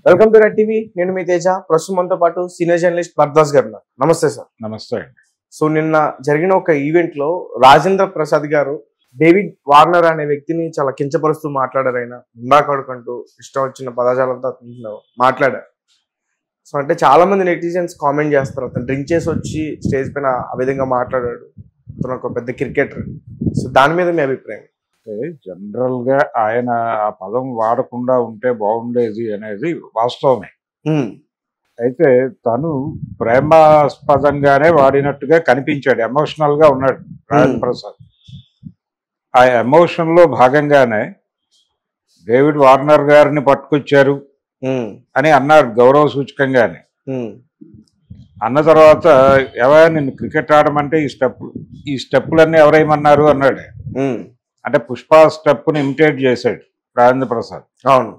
Welcome to red TV. నేను మీ తేజ. ప్రస్తుతం మనతో పాటు సీనియర్ జర్నలిస్ట్ భరద్వాజ్ గారు. నమస్తే సార్. నమస్తే. సో నిన్న జరిగిన ఒక ఈవెంట్ లో రాజేంద్ర ప్రసాద్ గారు డేవిడ్ వార్నర్ అనే వ్యక్తిని చాలా కించపరుస్తూ మాట్లాడారు. ఆయన ఉందాకడుకంటూ ఇష్టం వచ్చిన పదజాలంతో మాట్లాడారు. సో అంటే చాలా మంది నెటిజన్స్ కామెంట్ చేస్తారు, అతను డ్రింక్ చేసి వచ్చి స్టేజ్ పైన ఆ విధంగా మాట్లాడాడు, అతను ఒక పెద్ద క్రికెటర్. సో దాని మీద మీ అభిప్రాయం? జనరల్ గా ఆయన ఆ పదం వాడకుండా ఉంటే బాగుండేది అనేది వాస్తవమే. అయితే తను ప్రేమాస్పదంగానే వాడినట్టుగా కనిపించాడు, ఎమోషనల్ గా ఉన్నాడు రాజేంద్ర ప్రసాద్. ఆ ఎమోషన్ లో భాగంగానే డేవిడ్ వార్నర్ గారిని పట్టుకొచ్చారు అని అన్నాడు గౌరవ సూచకంగానే. అన్న తర్వాత ఎవరైనా నిన్ను క్రికెట్ ఆడమంటే ఈ స్టెప్పులన్నీ ఎవరేమన్నారు అన్నాడు. అంటే పుష్ప స్టెప్ని ఇమిటేట్ చేశాడు రాజేంద్ర ప్రసాద్. అవును,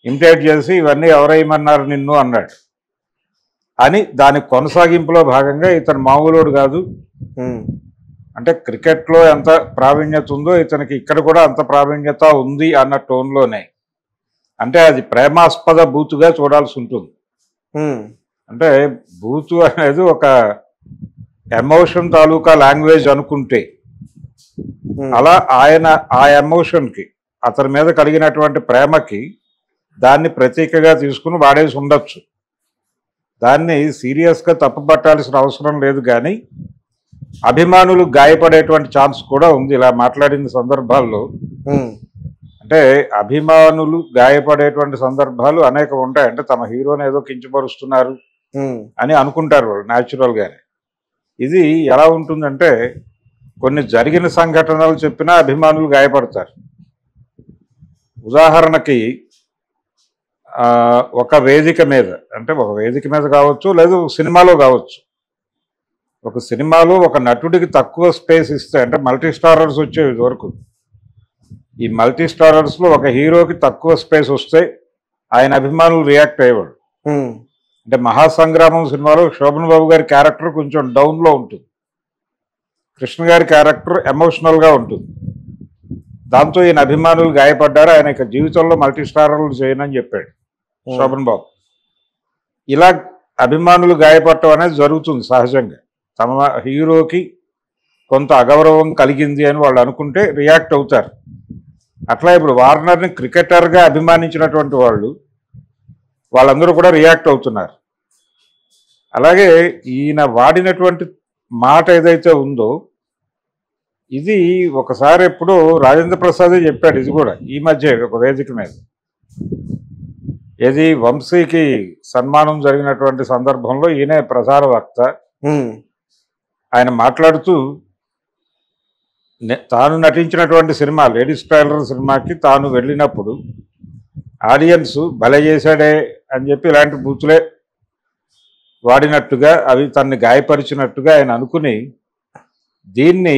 ఇమిటేట్ చేసి ఇవన్నీ ఎవరేమన్నారు నిన్ను అన్నాడు అని దాని కొనసాగింపులో భాగంగా ఇతను మామూలుడు కాదు, అంటే క్రికెట్లో ఎంత ప్రావీణ్యత ఉందో ఇతనికి ఇక్కడ కూడా అంత ప్రావీణ్యత ఉంది అన్న టోన్లోనే, అంటే అది ప్రేమాస్పద బూతుగా చూడాల్సి ఉంటుంది. అంటే బూతు అనేది ఒక ఎమోషన్ తాలూకా లాంగ్వేజ్ అనుకుంటే, అలా ఆయన ఆ ఎమోషన్కి అతని మీద కలిగినటువంటి ప్రేమకి దాన్ని ప్రతీకగా తీసుకుని వాడేసి ఉండొచ్చు. దాన్ని సీరియస్గా తప్పుపట్టాల్సిన అవసరం లేదు. కానీ అభిమానులు గాయపడేటువంటి ఛాన్స్ కూడా ఉంది ఇలా మాట్లాడిన సందర్భాల్లో. అంటే అభిమానులు గాయపడేటువంటి సందర్భాలు అనేకం ఉంటాయి. అంటే తమ హీరోని ఏదో కించపరుస్తున్నారు అని అనుకుంటారు వాళ్ళు న్యాచురల్గానే. ఇది ఎలా ఉంటుందంటే, కొన్ని జరిగిన సంఘటనలు చెప్పినా అభిమానులు గాయపడతారు. ఉదాహరణకి ఒక వేదిక మీద, అంటే ఒక వేదిక మీద కావచ్చు, లేదు సినిమాలో కావచ్చు, ఒక సినిమాలో ఒక నటుడికి తక్కువ స్పేస్ ఇస్తే, అంటే మల్టీ స్టారర్స్ వచ్చేవి వరకు, ఈ మల్టీ స్టారర్స్లో ఒక హీరోకి తక్కువ స్పేస్ వస్తే ఆయన అభిమానులు రియాక్ట్ అయ్యేవాడు. అంటే మహాసంగ్రామం సినిమాలో శోభన్ బాబు గారి క్యారెక్టర్ కొంచెం డౌన్లో ఉంటుంది, కృష్ణ గారి క్యారెక్టర్ ఎమోషనల్గా ఉంటుంది. దాంతో ఈయన అభిమానులు గాయపడ్డారు. ఆయన ఇక జీవితంలో మల్టీ స్టారర్లు చేయనని చెప్పాడు శోభన్ బాబు. ఇలా అభిమానులు గాయపడటం అనేది జరుగుతుంది సహజంగా. తమ హీరోకి కొంత అగౌరవం కలిగింది అని వాళ్ళు అనుకుంటే రియాక్ట్ అవుతారు. అట్లా ఇప్పుడు వార్నర్ని క్రికెటర్గా అభిమానించినటువంటి వాళ్ళందరూ కూడా రియాక్ట్ అవుతున్నారు. అలాగే ఈయన వాడినటువంటి మాట ఏదైతే ఉందో, ఇది ఒకసారి ఎప్పుడు రాజేంద్ర ప్రసాదే చెప్పాడు. ఇది కూడా ఈ మధ్య ఒక వేదిక మీద, ఏది వంశీకి సన్మానం జరిగినటువంటి సందర్భంలో ఈయనే ప్రసార వక్త. ఆయన మాట్లాడుతూ తాను నటించినటువంటి సినిమా లేడీస్ టైలర్ సినిమాకి తాను వెళ్ళినప్పుడు ఆడియన్స్ భలే చేశాడే అని చెప్పి ఇలాంటి బూతులే వాడినట్టుగా, అవి తనని గాయపరిచినట్టుగా ఆయన అనుకుని దీన్ని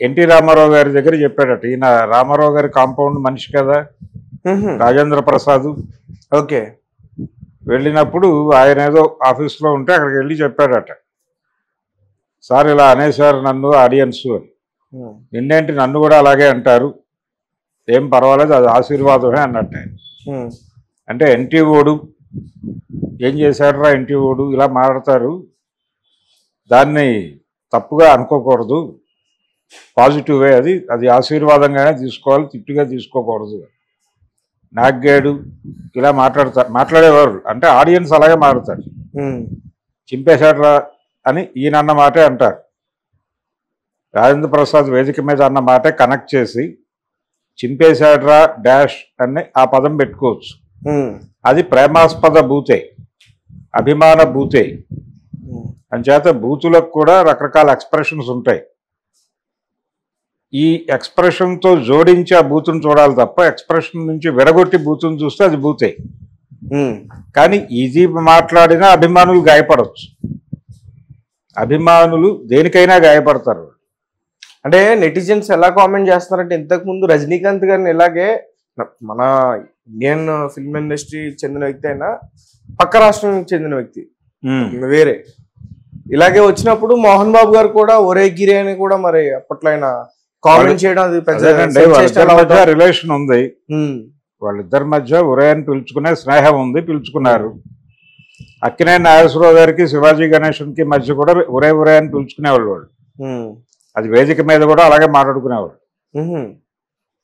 ఎన్టీ రామారావు గారి దగ్గర చెప్పాడట. ఈయన రామారావు గారి కాంపౌండ్ మనిషి కదా రాజేంద్ర ప్రసాద్. ఓకే. వెళ్ళినప్పుడు ఆయన ఏదో ఆఫీస్లో ఉంటే అక్కడికి వెళ్ళి చెప్పాడట, సార్ ఇలా అనేసారు నన్ను ఆడియన్స్ అని. నిన్నేంటి నన్ను కూడా అలాగే అంటారు, ఏం పర్వాలేదు, అది ఆశీర్వాదమే అన్నట్టు. అంటే ఎన్టీ ఓడు ఏం చేశాడురా ఎన్టీ ఓడు ఇలా మాట్లాడతారు, దాన్ని తప్పుగా అనుకోకూడదు, పాజిటివే, అది ఆశీర్వాదంగానే తీసుకోవాలి, తిట్టుగా తీసుకోకూడదు, నాగ్గాడు ఇలా మాట్లాడేవారు. అంటే ఆడియన్స్ అలాగే మాట్లాడతారు. చింపేశాడురా అని ఈయన అన్న మాటే అంటారు. రాజేంద్ర ప్రసాద్ వేదిక మీద అన్న మాటే కనెక్ట్ చేసి చింపేశాడురా డాష్ అని ఆ పదం పెట్టుకోవచ్చు. అది ప్రేమాస్పద బూతే, అభిమాన బూతే. అంచేత బూతులకు కూడా రకరకాల ఎక్స్ప్రెషన్స్ ఉంటాయి. ఈ ఎక్స్ప్రెషన్తో జోడించి ఆ బూతును చూడాలి తప్ప ఎక్స్ప్రెషన్ నుంచి విరగొట్టి బూతును చూస్తే అది బూతే. కానీ ఇది మాట్లాడినా అభిమానులు గాయపడవచ్చు. అభిమానులు దేనికైనా గాయపడతారు. అంటే నెటిజన్స్ ఎలా కామెంట్ చేస్తున్నారంటే, ఇంతకుముందు రజనీకాంత్ గారిని ఇలాగే మన ఇండియన్ ఫిల్మ్ ఇండస్ట్రీ చెందిన వ్యక్తి అయినా పక్క రాష్ట్రానికి చెందిన వ్యక్తి వేరే ఇలాగే వచ్చినప్పుడు మోహన్ బాబు గారు కూడా ఒరే గిరి అని కూడా మరి అప్పట్లో ఆయన కామెంట్ చేయడం, అది రిలేషన్ ఉంది. వాళ్ళిద్దరి మధ్య ఒరే అని పిలుచుకునే స్నేహం ఉంది, పిలుచుకున్నారు. అక్కినేని నాగేశ్వరరావు గారికి శివాజీ గణేశన్కి మధ్య కూడా ఒరే ఒరే అని పిలుచుకునేవాళ్ళు వాళ్ళు. అది వేదిక మీద కూడా అలాగే మాట్లాడుకునేవాళ్ళు.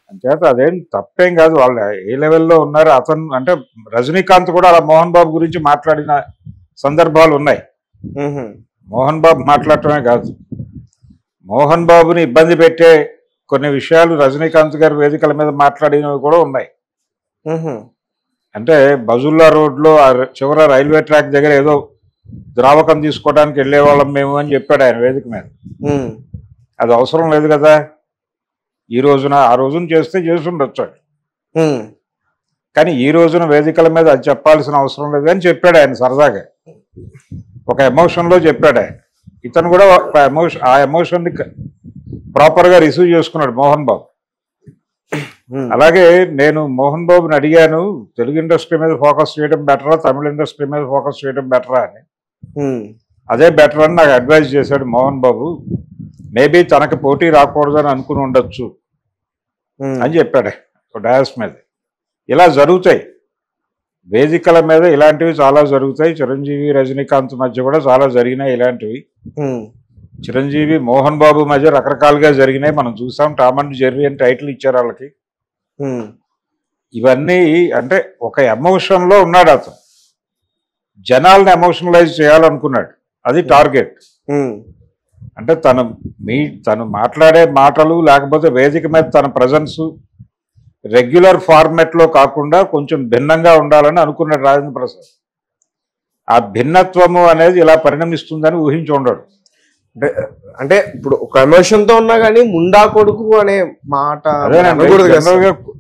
అంచేత అదేం తప్పేం కాదు, వాళ్ళు ఏ లెవెల్లో ఉన్నారు. అతను అంటే రజనీకాంత్ కూడా అలా మోహన్ బాబు గురించి మాట్లాడిన సందర్భాలు ఉన్నాయి. మోహన్ బాబు మాట్లాడటమే కాదు, మోహన్ బాబుని ఇబ్బంది పెట్టే కొన్ని విషయాలు రజనీకాంత్ గారి వేదికల మీద మాట్లాడినవి కూడా ఉన్నాయి. అంటే బజుల్లా రోడ్లో చివర రైల్వే ట్రాక్ దగ్గర ఏదో ద్రావకం తీసుకోవడానికి వెళ్ళేవాళ్ళం మేము అని చెప్పాడు ఆయన వేదిక మీద. అది అవసరం లేదు కదా, ఈ రోజున ఆ రోజున చేస్తే చేసి ఉండొచ్చు. కానీ ఈ రోజున వేదికల మీద అది చెప్పాల్సిన అవసరం లేదు అని చెప్పాడు ఆయన సరదాగా, ఒక ఎమోషన్లో చెప్పాడు ఆయన. ఇతను కూడా ఆ ఎమోషన్ని ప్రాపర్గా రిసీవ్ చేసుకున్నాడు మోహన్ బాబు. అలాగే నేను మోహన్ బాబుని అడిగాను, తెలుగు ఇండస్ట్రీ మీద ఫోకస్ చేయడం బెటరా, తమిళ ఇండస్ట్రీ మీద ఫోకస్ చేయడం బెటరా అని. అదే బెటర్ అని నాకు అడ్వైజ్ చేశాడు మోహన్ బాబు. మేబీ తనకి పోటీ రాకూడదని అనుకుని ఉండొచ్చు అని చెప్పాడు డయాస్ మీద. ఇలా జరుగుతాయి వేదికల మీద, ఇలాంటివి చాలా జరుగుతాయి. చిరంజీవి రజనీకాంత్ మధ్య కూడా చాలా జరిగినాయి ఇలాంటివి. చిరంజీవి మోహన్ బాబు మధ్య రకరకాలుగా జరిగినాయి, మనం చూసాం. టామ్ అండ్ జెర్రీ అని టైటిల్ ఇచ్చారు వాళ్ళకి. ఇవన్నీ అంటే ఒక ఎమోషన్లో ఉన్నాడు అతను, జనాల్ని ఎమోషనలైజ్ చేయాలనుకున్నాడు, అది టార్గెట్. అంటే తను మాట్లాడే మాటలు లేకపోతే వేదిక మీద తన ప్రజెన్స్ రెగ్యులర్ ఫార్మాట్లో కాకుండా కొంచెం భిన్నంగా ఉండాలని అనుకున్నాడు రాజేంద్ర ప్రసాద్. ఆ భిన్నత్వము అనేది ఇలా పరిణమిస్తుందని ఊహించి ఉండడు. అంటే ఇప్పుడు ఒక ఎమోషన్ తో ఉన్నా కానీ ముండా కొడుకు అనే మాట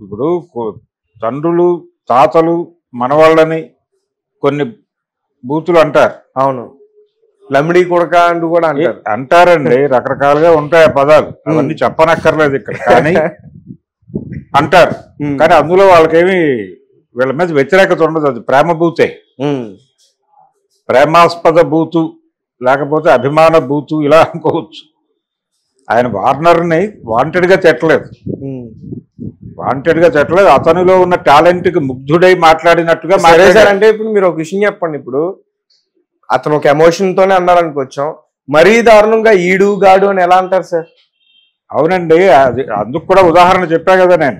ఇప్పుడు తండ్రులు తాతలు మనవాళ్ళని కొన్ని బూతులు అంటారు. అవును, లమిడి కొడక అంటూ కూడా అంటారండి, రకరకాలుగా ఉంటాయి ఆ పదాలు, అవన్నీ చెప్పనక్కర్లేదు ఇక్కడ. కానీ అంటారు, కానీ అందులో వాళ్ళకేమి వీళ్ళ మీద వ్యతిరేకత ఉండదు. అది ప్రేమ బూతే, ప్రేమాస్పద బూతు లేకపోతే అభిమాన బూతు ఇలా అనుకోవచ్చు. ఆయన వార్నర్ని వాంటెడ్గా తిట్టలేదు, అతనిలో ఉన్న టాలెంట్కి ముగ్ధుడై మాట్లాడినట్టుగా అంటే ఇప్పుడు మీరు ఒక విషయం చెప్పండి. ఇప్పుడు అతను ఒక ఎమోషన్ తోనే అన్నారు అనుకోవచ్చాం, మరీ దారుణంగా ఈడు గాడు అని ఎలా అంటారు సార్? అవునండి, అది అందుకు కూడా ఉదాహరణ చెప్పా కదా నేను.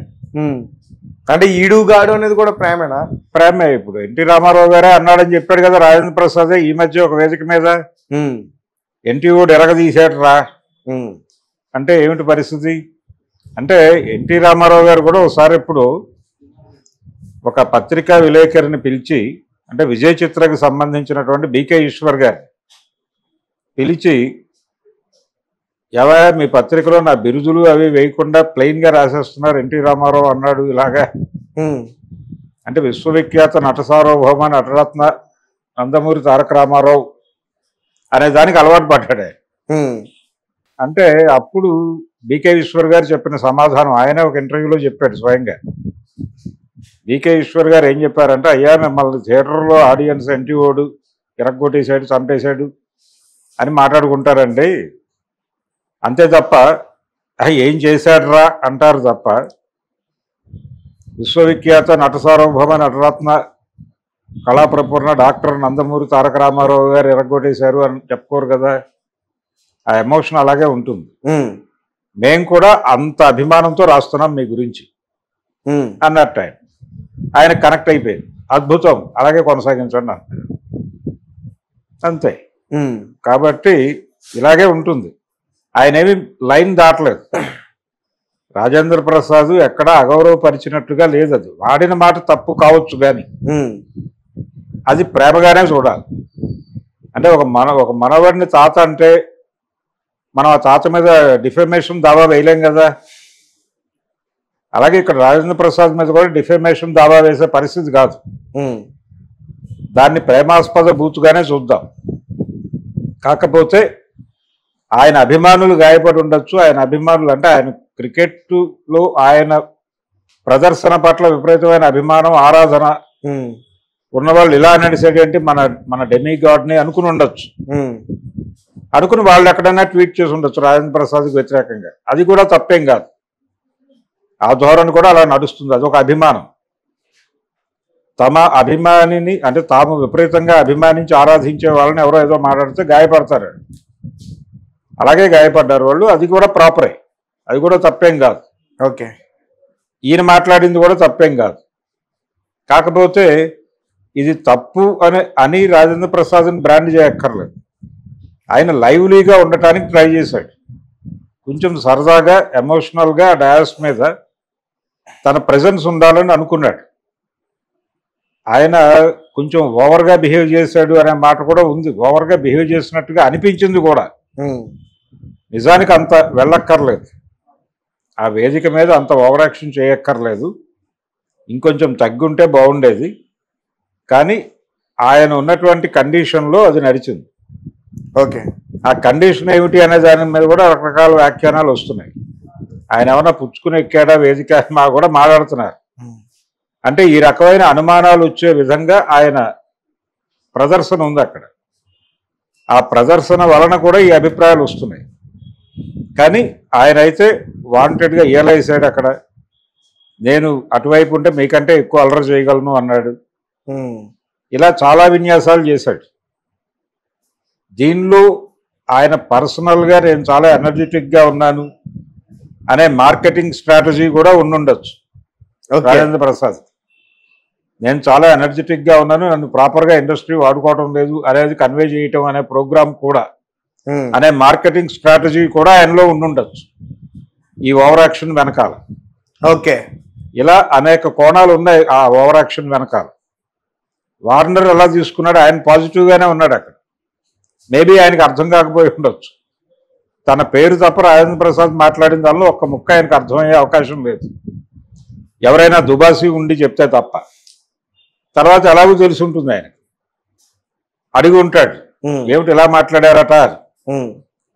అంటే ఈడు గాడు అనేది కూడా ప్రేమేనా? ప్రేమే. ఇప్పుడు ఎన్టీ రామారావు గారే అన్నాడని చెప్పాడు కదా రాజేంద్ర ప్రసాద్ ఈ మధ్య ఒక వేదిక మీద, ఎన్టీ ఓడు ఎరగదీశాడు రా అంటే ఏమిటి పరిస్థితి? అంటే ఎన్టీ రామారావు గారు కూడా ఒకసారి ఇప్పుడు ఒక పత్రికా విలేకరిని పిలిచి, అంటే విజయ చిత్రకు సంబంధించినటువంటి బీకే ఈశ్వర్ గారు పిలిచి, ఎవరా మీ పత్రికలో నా బిరుదులు అవి వేయకుండా ప్లెయిన్గా రాసేస్తున్నారు, ఎన్టీ రామారావు అన్నాడు ఇలాగా. అంటే విశ్వవిఖ్యాత నట సార్వభౌమ నటరత్న నందమూరి తారక రామారావు అనే దానికి అలవాటు పడ్డాడు. అంటే అప్పుడు బీకే ఈశ్వర్ గారు చెప్పిన సమాధానం ఆయన ఒక ఇంటర్వ్యూలో చెప్పాడు స్వయంగా. బీకే ఈశ్వర్ గారు ఏం చెప్పారంటే, అయ్యా మిమ్మల్ని థియేటర్లో ఆడియన్స్ ఎన్టీ ఓడు ఇరగ్గొట్టేశాడు, చంపేశాడు అని మాట్లాడుకుంటారండి, అంతే తప్ప ఏం చేశాడురా అంటారు తప్ప విశ్వవిఖ్యాత నట సార్వభౌమ నటరత్న కళాప్రపూర్ణ డాక్టర్ నందమూరి తారక రామారావు గారు ఎరగొట్టేశారు అని చెప్పుకోరు కదా. ఆ ఎమోషన్ అలాగే ఉంటుంది. మేము కూడా అంత అభిమానంతో రాస్తున్నాం మీ గురించి అన్నట్టు ఆయన కనెక్ట్ అయిపోయింది. అద్భుతం, అలాగే కొనసాగించండి అన్నారు. అంతే. కాబట్టి ఇలాగే ఉంటుంది. ఆయన ఏమి లైన్ దాటలేదు. రాజేంద్ర ప్రసాద్ ఎక్కడా అగౌరవపరిచినట్టుగా లేదు. అది వాడిన మాట తప్పు కావచ్చు కానీ అది ప్రేమగానే చూడాలి. అంటే ఒక మనవడిని తాత అంటే మనం ఆ తాత మీద డిఫెమేషన్ దావా వేయలేం కదా. అలాగే ఇక్కడ రాజేంద్ర ప్రసాద్ మీద కూడా డిఫెమేషన్ దావా వేసే పరిస్థితి కాదు. దాన్ని ప్రేమాస్పద బూతుగానే చూద్దాం. కాకపోతే ఆయన అభిమానులు గాయపడి ఉండొచ్చు. ఆయన అభిమానులు అంటే ఆయన క్రికెట్లో ఆయన ప్రదర్శన పట్ల విపరీతమైన అభిమానం, ఆరాధన ఉన్నవాళ్ళు ఇలా నడిచేటంటే మన డెమిగాడ్ని అనుకుని ఉండొచ్చు. అనుకుని వాళ్ళు ఎక్కడైనా ట్వీట్ చేసి ఉండొచ్చు రాజేంద్ర ప్రసాద్కి వ్యతిరేకంగా. అది కూడా తప్పేం కాదు. ఆ ధోరణి కూడా అలా నడుస్తుంది. అదొక అభిమానం. తమ అభిమానిని అంటే తాము విపరీతంగా అభిమానించి ఆరాధించే వాళ్ళని ఎవరో ఏదో మాట్లాడితే గాయపడతారు. అలాగే గాయపడ్డారు వాళ్ళు. అది కూడా ప్రాపరే, అది కూడా తప్పేం కాదు. ఓకే, ఈయన మాట్లాడింది కూడా తప్పేం కాదు. కాకపోతే ఇది తప్పు అని రాజేంద్ర ప్రసాద్ని బ్రాండ్ చేయక్కర్లేదు. ఆయన లైవ్లీగా ఉండటానికి ట్రై చేశాడు. కొంచెం సరదాగా ఎమోషనల్గా డయాస్ మీద తన ప్రెజెన్స్ ఉండాలని అనుకున్నాడు. ఆయన కొంచెం ఓవర్గా బిహేవ్ చేశాడు అనే మాట కూడా ఉంది. ఓవర్గా బిహేవ్ చేసినట్టుగా అనిపించింది కూడా. నిజానికి అంత వెళ్ళక్కర్లేదు, ఆ వేదిక మీద అంత ఓవర్ యాక్షన్ చేయక్కర్లేదు. ఇంకొంచెం తగ్గుంటే బాగుండేది. కానీ ఆయన ఉన్నటువంటి కండిషన్లో అది నడిచింది. ఓకే, ఆ కండిషన్ ఏమిటి అనే దాని మీద కూడా రకరకాల వ్యాఖ్యానాలు వస్తున్నాయి. ఆయన ఏమన్నా పుచ్చుకుని ఎక్కాడా వేదిక మా కూడా మాట్లాడుతున్నారు. అంటే ఈ రకమైన అనుమానాలు వచ్చే విధంగా ఆయన ప్రదర్శన ఉంది అక్కడ. ఆ ప్రదర్శన వలన కూడా ఈ అభిప్రాయాలు వస్తున్నాయి. కానీ ఆయన అయితే వాంటెడ్గా రియలైజ్ అక్కడ, నేను అటువైపు ఉంటే మీకంటే ఎక్కువ అల్లరి చేయగలను అన్నాడు. ఇలా చాలా విన్యాసాలు చేశాడు. దీనిలో ఆయన పర్సనల్గా నేను చాలా ఎనర్జెటిక్గా ఉన్నాను అనే మార్కెటింగ్ స్ట్రాటజీ కూడా ఉండుండొచ్చు రాజేంద్ర ప్రసాద్. నేను చాలా ఎనర్జెటిక్గా ఉన్నాను, నన్ను ప్రాపర్గా ఇండస్ట్రీ వాడుకోవడం లేదు అనేది కన్వే చేయటం అనే ప్రోగ్రామ్ కూడా, అనే మార్కెటింగ్ స్ట్రాటజీ కూడా ఆయనలో ఉండుండొచ్చు ఈ ఓవర్ యాక్షన్ వెనకాల. ఓకే, ఇలా అనేక కోణాలు ఉన్నాయి ఆ ఓవర్ యాక్షన్ వెనకాల. వార్నర్ ఎలా తీసుకున్నాడు, ఆయన పాజిటివ్గానే ఉన్నాడు అక్కడ. మేబీ ఆయనకు అర్థం కాకపోయి ఉండొచ్చు. తన పేరు తప్ప రాజేంద్ర ప్రసాద్ మాట్లాడిన దానిలో ఒక్క ముక్క ఆయనకు అర్థమయ్యే అవకాశం లేదు, ఎవరైనా దుబాసి ఉండి చెప్తే తప్ప. తర్వాత ఎలాగో తెలిసి ఉంటుంది, ఆయన అడిగి ఉంటాడు ఏమిటి ఇలా మాట్లాడారట,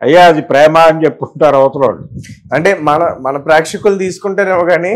అయ్యా అది ప్రేమ అని చెప్పుకుంటారు అవతల వాళ్ళు. అంటే మన ప్రేక్షకులు తీసుకుంటేనేమో కానీ